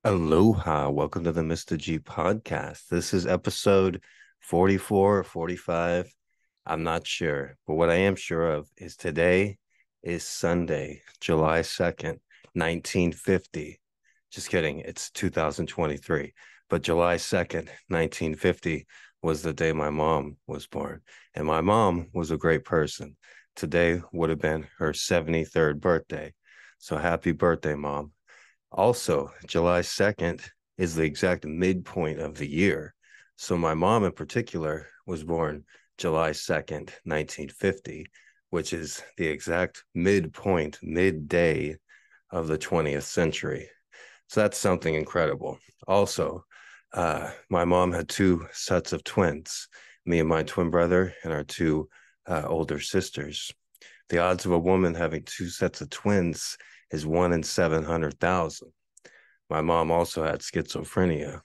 Aloha, welcome to the Mr.G podcast. This is episode 44 or 45. I'm not sure, but what I am sure of is today is Sunday, July 2nd, 1950. Just kidding, it's 2023, but July 2nd, 1950 was the day my mom was born. And my mom was a great person. Today would have been her 73rd birthday. So happy birthday, Mom. Also, July 2nd is the exact midpoint of the year. So my mom in particular was born July 2nd, 1950, which is the exact midpoint, midday of the 20th century. So that's something incredible. Also, my mom had two sets of twins, me and my twin brother and our two older sisters. The odds of a woman having two sets of twins is 1 in 700,000. My mom also had schizophrenia.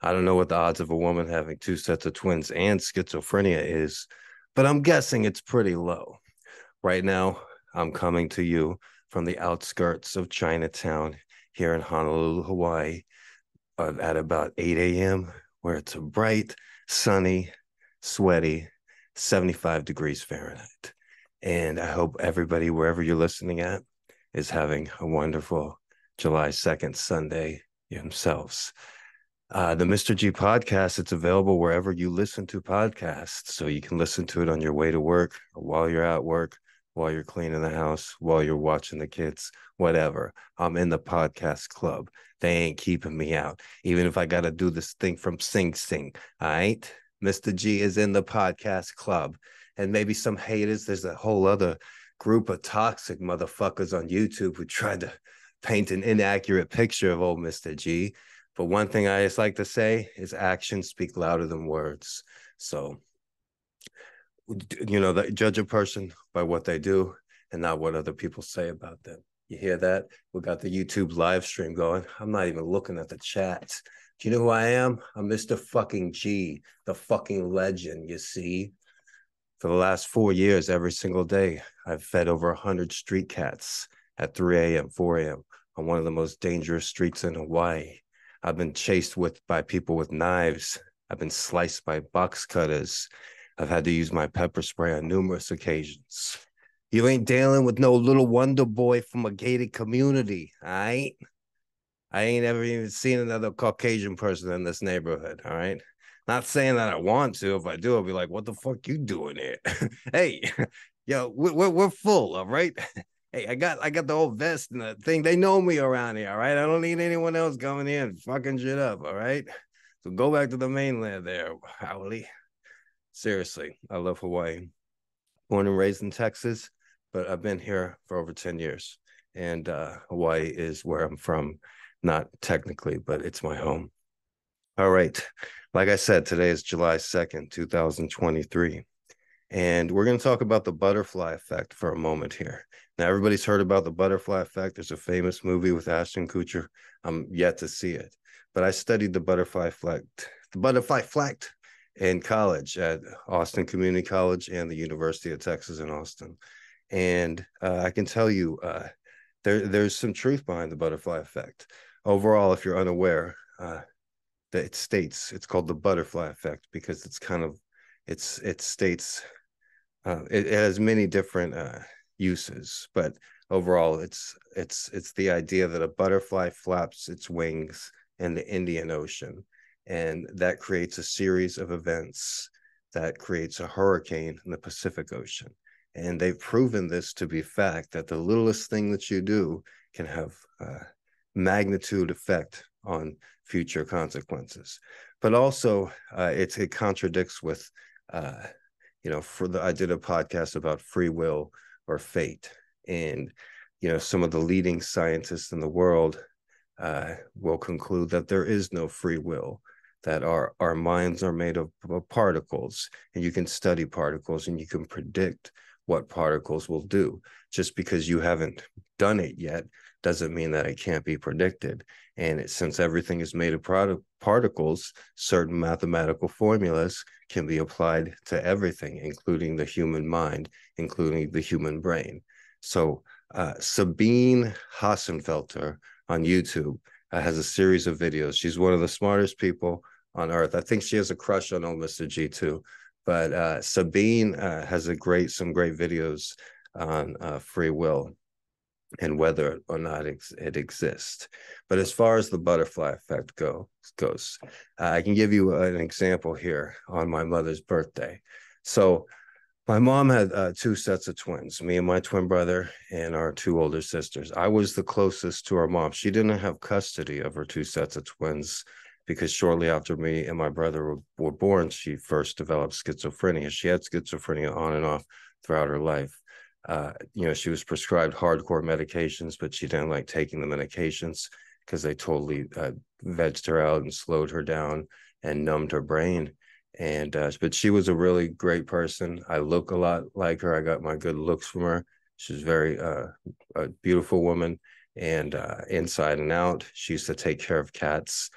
I don't know what the odds of a woman having two sets of twins and schizophrenia is, but I'm guessing it's pretty low. Right now, I'm coming to you from the outskirts of Chinatown here in Honolulu, Hawaii, at about 8 a.m., where it's a bright, sunny, sweaty 75 degrees Fahrenheit. And I hope everybody, wherever you're listening at, is having a wonderful July 2nd Sunday themselves. The Mr. G podcast, it's available wherever you listen to podcasts. So you can listen to it on your way to work, or while you're at work, while you're cleaning the house, while you're watching the kids, whatever. I'm in the podcast club. They ain't keeping me out. Even if I got to do this thing from Sing Sing. All right. Mr. G is in the podcast club. And maybe some haters, there's a whole other group of toxic motherfuckers on YouTube who tried to paint an inaccurate picture of old Mr. G. But one thing I just like to say is actions speak louder than words. So, judge a person by what they do and not what other people say about them. You hear that? We got the YouTube live stream going. I'm not even looking at the chats. Do you know who I am? I'm Mr. fucking G, the fucking legend, you see? For the last 4 years, every single day, I've fed over 100 street cats at 3 a.m., 4 a.m. on one of the most dangerous streets in Hawaii. I've been chased by people with knives. I've been sliced by box cutters. I've had to use my pepper spray on numerous occasions. You ain't dealing with no little wonder boy from a gated community, all right? I ain't ever even seen another Caucasian person in this neighborhood, all right? Not saying that I want to. If I do, I'll be like, what the fuck you doing here? Hey, yo, we're full, all right? Hey, I got the old vest and the thing. They know me around here, all right? I don't need anyone else coming in and fucking shit up, all right? So go back to the mainland there, Howley. Seriously, I love Hawaii. Born and raised in Texas, but I've been here for over 10 years. And Hawaii is where I'm from, not technically, but it's my home. All right. Like I said, today is July 2nd, 2023. And we're going to talk about the butterfly effect for a moment here. Now, everybody's heard about the butterfly effect. There's a famous movie with Ashton Kutcher. I'm yet to see it, but I studied the butterfly effect in college at Austin Community College and the University of Texas in Austin. And I can tell you, there's some truth behind the butterfly effect. Overall, if you're unaware, that it's called the butterfly effect because it states it has many different uses, but overall it's the idea that a butterfly flaps its wings in the Indian Ocean, and that creates a series of events that creates a hurricane in the Pacific Ocean. And they've proven this to be fact, that the littlest thing that you do can have magnitude effect on future consequences. But also, it contradicts with, I did a podcast about free will or fate, and some of the leading scientists in the world will conclude that there is no free will, that our minds are made of particles, and you can study particles and you can predict what particles will do. Just because you haven't done it yet doesn't mean that it can't be predicted. And since everything is made of particles, certain mathematical formulas can be applied to everything, including the human mind, including the human brain. So Sabine Hassenfelter on YouTube has a series of videos. She's one of the smartest people on earth. I think she has a crush on old Mr. G too. But Sabine has some great videos on free will and whether or not it exists. But as far as the butterfly effect goes, I can give you an example here on my mother's birthday. So my mom had two sets of twins, me and my twin brother and our two older sisters. I was the closest to our mom. She didn't have custody of her two sets of twins because shortly after me and my brother were born, she first developed schizophrenia. She had schizophrenia on and off throughout her life. She was prescribed hardcore medications, but she didn't like taking the medications because they totally vegged her out and slowed her down and numbed her brain. And but she was a really great person. I look a lot like her. I got my good looks from her. She's very a beautiful woman, and inside and out. She used to take care of cats.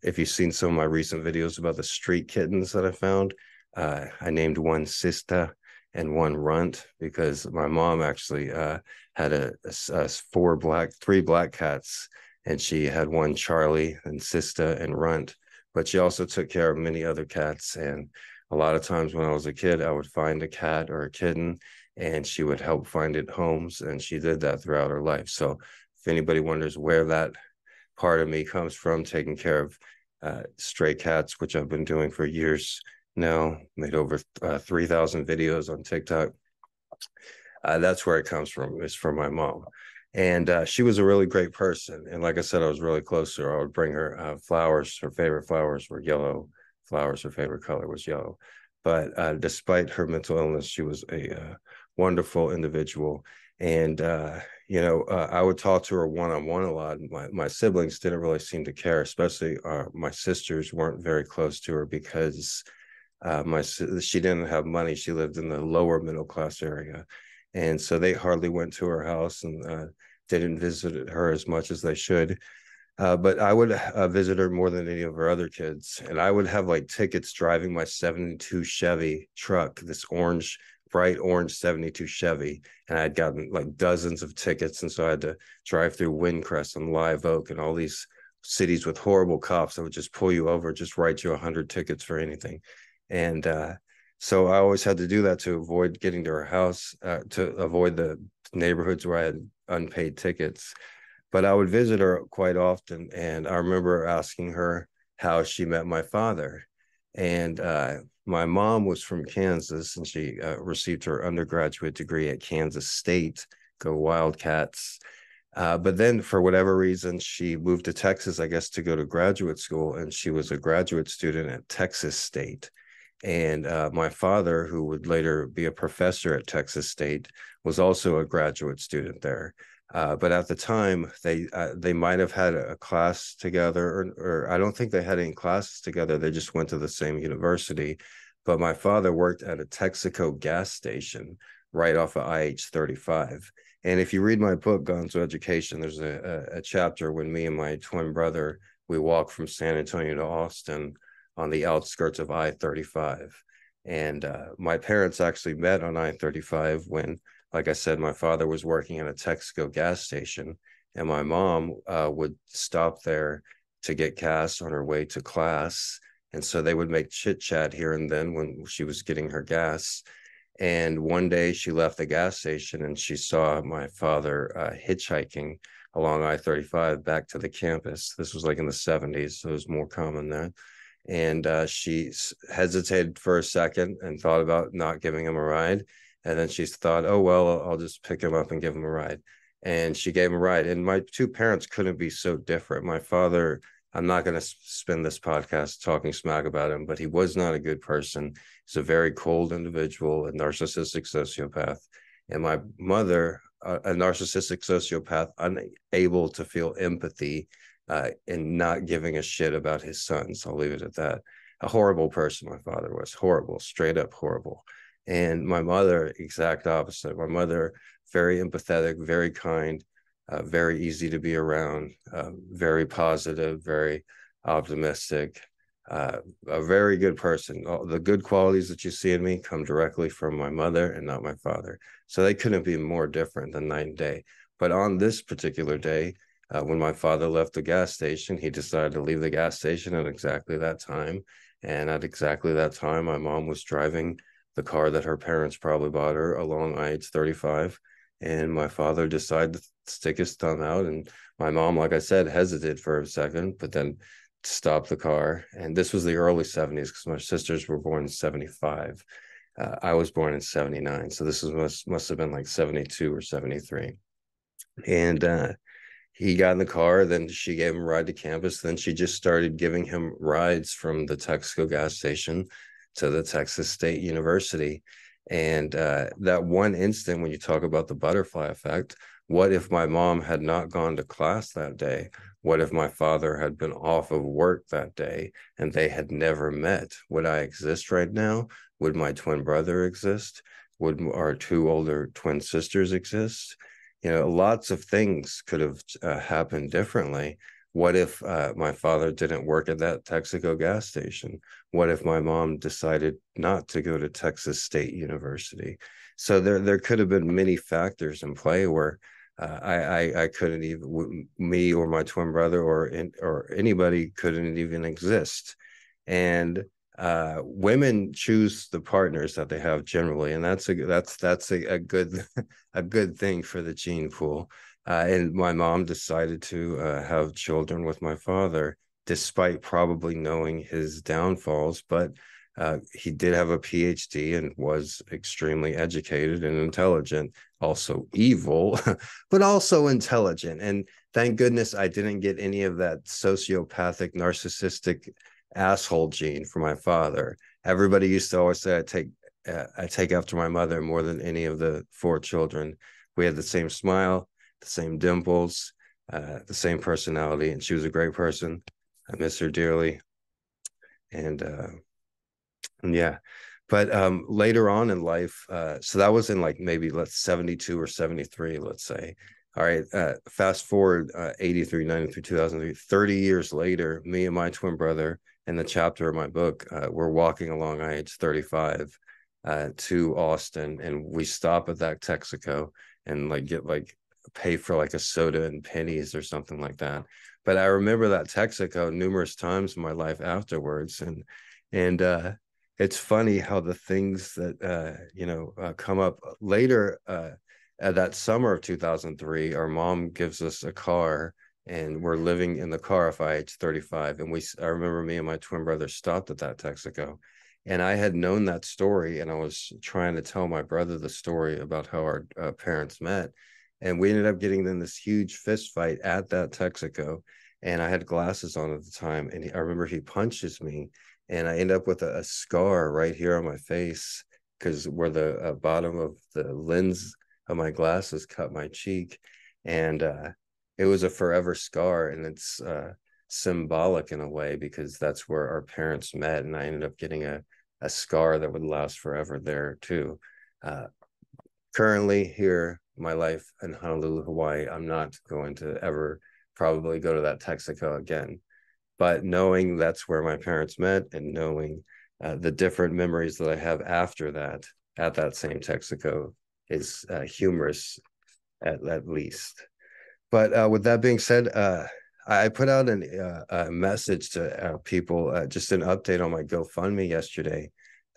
If you've seen some of my recent videos about the street kittens that I found, I named one Sista and one Runt because my mom actually had three black cats, and she had one Charlie and Sista and Runt, but she also took care of many other cats. And a lot of times when I was a kid, I would find a cat or a kitten and she would help find it homes. And she did that throughout her life. So if anybody wonders where that part of me comes from, taking care of stray cats, which I've been doing for years now, made over 3,000 videos on TikTok. That's where it comes from. It's from my mom. And she was a really great person. And like I said, I was really close to her. I would bring her flowers. Her favorite flowers were yellow flowers. Her favorite color was yellow. But despite her mental illness, she was a wonderful individual. And, I would talk to her one-on-one a lot. My siblings didn't really seem to care, especially my sisters weren't very close to her because she didn't have money. She lived in the lower middle class area. And so they hardly went to her house and didn't visit her as much as they should. But I would visit her more than any of her other kids. And I would have like tickets driving my 72 Chevy truck, this bright orange 72 Chevy. And I had gotten like dozens of tickets. And so I had to drive through Windcrest and Live Oak and all these cities with horrible cops that would just pull you over, just write you 100 tickets for anything. And so I always had to do that to avoid getting to her house, to avoid the neighborhoods where I had unpaid tickets. But I would visit her quite often. And I remember asking her how she met my father. And my mom was from Kansas, and she received her undergraduate degree at Kansas State. Go Wildcats. But then for whatever reason, she moved to Texas, I guess, to go to graduate school. And she was a graduate student at Texas State. And my father, who would later be a professor at Texas State, was also a graduate student there. But at the time, they might have had a class together, or I don't think they had any classes together. They just went to the same university. But my father worked at a Texaco gas station right off of IH-35. And if you read my book, Gonzo Education, there's a chapter when me and my twin brother, we walked from San Antonio to Austin on the outskirts of I-35. And my parents actually met on I-35 when, like I said, my father was working at a Texaco gas station, and my mom would stop there to get gas on her way to class. And so they would make chit chat here and then when she was getting her gas. And one day she left the gas station and she saw my father hitchhiking along I-35 back to the campus. This was like in the 70s, so it was more common then. And she hesitated for a second and thought about not giving him a ride. And then she thought, oh, well, I'll just pick him up and give him a ride. And she gave him a ride. And my two parents couldn't be so different. My father, I'm not going to spend this podcast talking smack about him, but he was not a good person. He's a very cold individual, a narcissistic sociopath. And my mother, a narcissistic sociopath, unable to feel empathy and not giving a shit about his sons. I'll leave it at that. A horrible person my father was. Horrible, straight up horrible. And my mother, exact opposite. My mother, very empathetic, very kind, very easy to be around, very positive, very optimistic, a very good person. All the good qualities that you see in me come directly from my mother and not my father. So they couldn't be more different than night and day. But on this particular day, When my father left the gas station, he decided to leave the gas station at exactly that time. And at exactly that time, my mom was driving the car that her parents probably bought her along I-35. And my father decided to stick his thumb out. And my mom, like I said, hesitated for a second, but then stopped the car. And this was the early 70s because my sisters were born in 75. I was born in 79. So this must have been like 72 or 73. And he got in the car, then she gave him a ride to campus, then she just started giving him rides from the Texaco gas station to the Texas State University. And that one instant when you talk about the butterfly effect, what if my mom had not gone to class that day? What if my father had been off of work that day and they had never met? Would I exist right now? Would my twin brother exist? Would our two older twin sisters exist? Lots of things could have happened differently. What if my father didn't work at that Texaco gas station? What if my mom decided not to go to Texas State University? So there could have been many factors in play where I couldn't even, me or my twin brother or anybody couldn't even exist. And women choose the partners that they have generally, and that's a good a good thing for the gene pool. And my mom decided to have children with my father, despite probably knowing his downfalls. But he did have a PhD and was extremely educated and intelligent, also evil, but also intelligent. And thank goodness I didn't get any of that sociopathic, narcissistic asshole gene from my father. Everybody used to always say I take after my mother more than any of the four children. We had the same smile, the same dimples, the same personality, and she was a great person. I miss her dearly. And yeah, but later on in life, so that was in like maybe let's 72 or 73, let's say. All right, fast forward 83, 93, 2003, 30 years later, me and my twin brother in the chapter of my book, we're walking along I-35 to Austin, and we stop at that Texaco and like get like pay for like a soda and pennies or something like that. But I remember that Texaco numerous times in my life afterwards, and it's funny how the things that come up later. That summer of 2003, our mom gives us a car, and we're living in the car of IH35. And I remember me and my twin brother stopped at that Texaco, and I had known that story, and I was trying to tell my brother the story about how our parents met, and we ended up getting in this huge fist fight at that Texaco. And I had glasses on at the time, and I remember he punches me, and I end up with a scar right here on my face because where the bottom of the lens of my glasses cut my cheek. And it was a forever scar, and it's symbolic in a way because that's where our parents met, and I ended up getting a scar that would last forever there too. Currently here, my life in Honolulu, Hawaii, I'm not going to ever probably go to that Texaco again. But knowing that's where my parents met, and knowing the different memories that I have after that at that same Texaco is humorous at least. But with that being said, I put out a message to people, just an update on my GoFundMe yesterday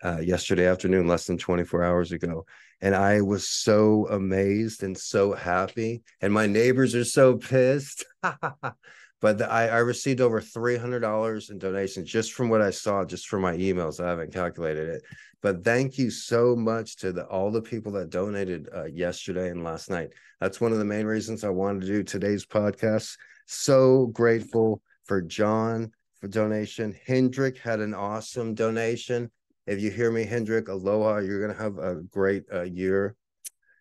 afternoon, less than 24 hours ago. And I was so amazed and so happy. And my neighbors are so pissed. But I received over $300 in donations just from what I saw, just from my emails. I haven't calculated it. But thank you so much to all the people that donated yesterday and last night. That's one of the main reasons I wanted to do today's podcast. So grateful for John for donation. Hendrik had an awesome donation. If you hear me, Hendrik, aloha. You're going to have a great year.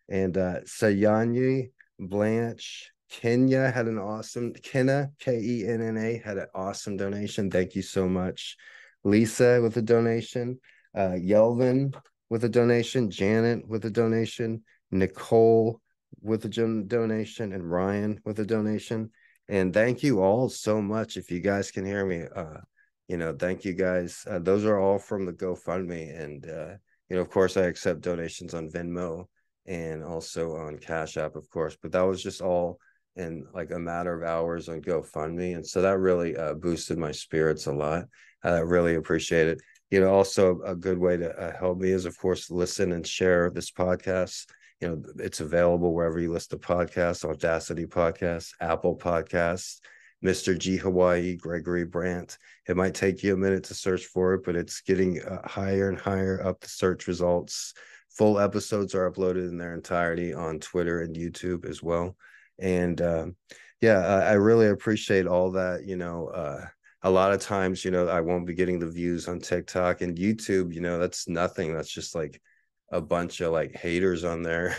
And Sayanyi, Blanche, Kenya had an awesome, Kenna, Kenna, had an awesome donation. Thank you so much. Lisa with a donation. Yelvin with a donation. Janet with a donation. Nicole with a donation. And Ryan with a donation. And thank you all so much. If you guys can hear me, thank you guys. Those are all from the GoFundMe. And, of course, I accept donations on Venmo and also on Cash App, of course. But that was just all in like a matter of hours on GoFundMe. And so that really boosted my spirits a lot. I really appreciate it. Also a good way to help me is, of course, listen and share this podcast. It's available wherever you listen to podcasts: Audacity Podcasts, Apple Podcasts, Mr.G Hawaii, Gregory Brandt. It might take you a minute to search for it, but it's getting higher and higher up the search results. Full episodes are uploaded in their entirety on Twitter and YouTube as well. And yeah, I really appreciate all that. A lot of times, I won't be getting the views on TikTok and YouTube. That's nothing. That's just like a bunch of like haters on there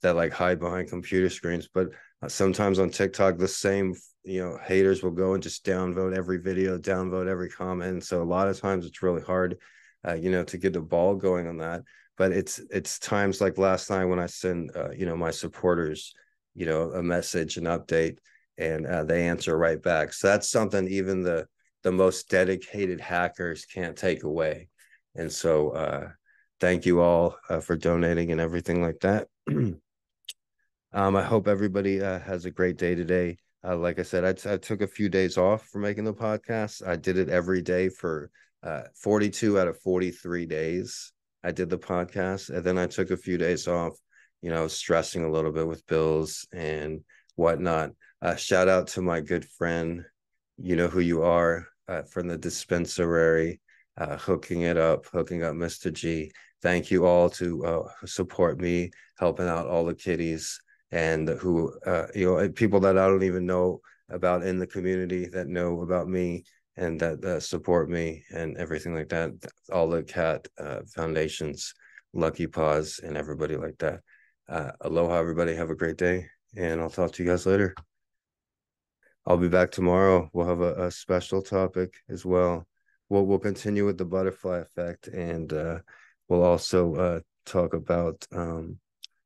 that like hide behind computer screens. But sometimes on TikTok, the same haters will go and just downvote every video, downvote every comment. And so a lot of times it's really hard, to get the ball going on that. But it's times like last night when I send my supporters a message, an update, and they answer right back. So that's something even the most dedicated hackers can't take away. And so thank you all for donating and everything like that. I hope everybody has a great day today. Like I said, I took a few days off for making the podcast. I did it every day for 42 out of 43 days. I did the podcast, and then I took a few days off, stressing a little bit with bills and whatnot. Shout out to my good friend, you know who you are, from the dispensary, hooking up Mr. G. Thank you all to support me, helping out all the kiddies and who people that I don't even know about in the community that know about me and that support me and everything like that. All the cat foundations, Lucky Paws, and everybody like that. Aloha, everybody. Have a great day, and I'll talk to you guys later. I'll be back tomorrow. We'll have a special topic as well. We'll continue with the butterfly effect, and we'll also talk about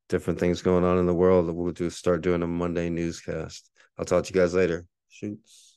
different things going on in the world. We'll start doing a Monday newscast. I'll talk to you guys later. Shoots.